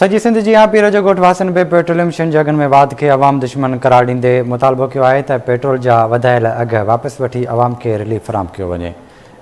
सॼी सिंध जी पीर जो ॻोठ वासन में पेट्रोलियम शयुनि जे अघनि में वाध खे अवाम दुश्मन करार ॾींदे मुतालबो कयो आहे त पेट्रोल जा वधायल अघ वापसि वठी अवाम खे रिलीफ फ़राहम कयो वञे।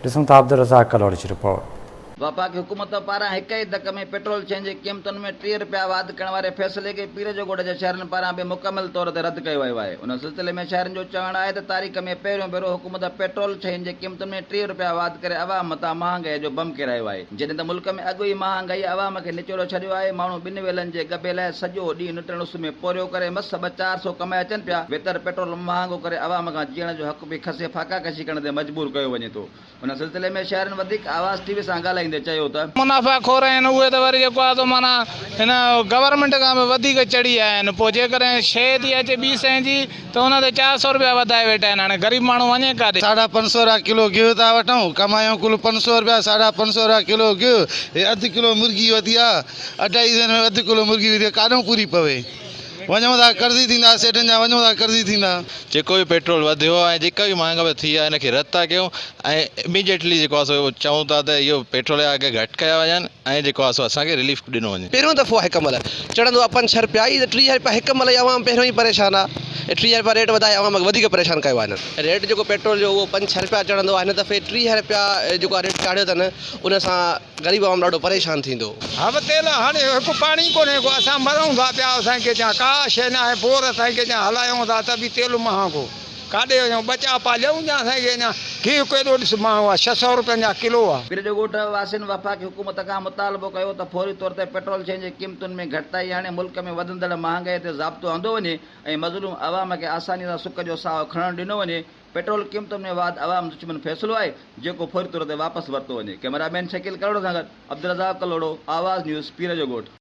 ॾिसूं था अब्दुल रज़ाक कलोड़ जी रिपोर्ट। वफ़ाक़ी हुकूमत पारां हिक ई धक में पेट्रोल शयुनि जी क़ीमतुनि में 3 रुपया वाध करण वारे फ़ैसिले खे पीर जो ॻोठ जे शहरनि पारां बि मुकमल तौर ते रद्द कयो वियो आहे। उन सिलसिले में शहरनि जो चवणु आहे त तारीख़ में पहिरियों भेरो हुकूमत पेट्रोल शयुनि जी क़ीमतुनि में 3 रुपया वाध करे अवाम मथां महांगाई जो बम किरायो आहे। जॾहिं त मुल्क में अॻु ई महांगाई अवाम खे निचोड़ो छॾियो आहे। माण्हू ॿिनि वेलनि जे गबे लाइ सॼो ॾींहुं निटण उस में पोरियो करे मस 200-400 कमाए अचनि पिया। बेहतर पेट्रोल महांगो करे अवाम खां जीअण जो हक़ बि खसे फाका कशी करण ते मजबूर कयो वञे थो। उन सिलसिले में शहरनि वधीक आवाज़ टीवी सां ॻाल्हाईंदे चयो त मुनाफ़ाखोर आहिनि उहे त वरी जेको आहे माना हिन गवर्नमेंट खां बि वधीक चढ़ी आया आहिनि। पोइ जेकॾहिं शइ थी अचे 200 जी त हुन ते 400 रुपया वधाए वेठा आहिनि। हाणे ग़रीब माण्हू वञे काॾे। 550 रुपया किलो गिहु था वठूं, कमायूं कुल 500 रुपया, 550 रुपया किलो गिहु। हे अधु किलो मुर्गी वधी आहे, 2.5 में अधु किलो मुर्गी वधी आहे, काॾों पूरी पवे। वञूं था कर्ज़ी थींदा, सेठनि जा वञूं था कर्ज़ी थींदा। जेको बि पेट्रोल वधियो आहे, जेका बि महांगा थी आहे, इनखे रद्द था कयूं ऐं इमीडिएटली जेको आहे सो चऊं था त इहो पेट्रोल जा अघ घटि कया वञनि ऐं जेको आहे सो असांखे रिलीफ ॾिनो वञे। पहिरियों दफ़ो हिकु महिल चढ़ंदो आहे 5-6 रुपया ई, त 30 रुपया हिकु महिल अवाम पहिरियों ई परेशान आहे। 30 रुपया रेट वधाए अवाम खे वधीक परेशान कयो आहे। रेट जेको पेट्रोल जो उहो 5-6 रुपया चढ़ंदो आहे, हिन दफ़े 30 रुपया जेको आहे रेट चाढ़ियो अथनि, उन सां ग़रीब अवाम ॾाढो परेशान थींदो। अब तेल हाणे हिकु पाणी कोन्हे को, असां मरूं था पिया। असांखे जा का शइ न आहे, बोर असांखे जा हलायूं था त बि तेल महांगो काॾे वञूं, ॿचा पालियूं जा असांखे अञा गिहु केॾो ॾिस महांगो आहे, 600 रुपयनि जा किलो आहे। पीर जो ॻोठ वासियुनि वफ़ाक़ी हुकूमत खां मुतालबो कयो त फौरी तौर ते पेट्रोल शयुनि जी क़ीमतुनि में घटिताई आणे मुल्क में वधंदड़ महांगाई ते ज़ाब्तो आंदो वञे ऐं मज़लूम अवाम खे आसानी सां सुख जो साहु खणणु ॾिनो वञे। पेट्रोल क़ीमतुनि में वाध अवाम दुश्मन फ़ैसिलो आहे जेको फौरी तौर ते वापसि वरितो वञे। कैमरामैन शकील करोड़ सां गॾु अब्दुल रज़ाक कलोड़ो, आवाज़ न्यूज़, पीर जो ॻोठ।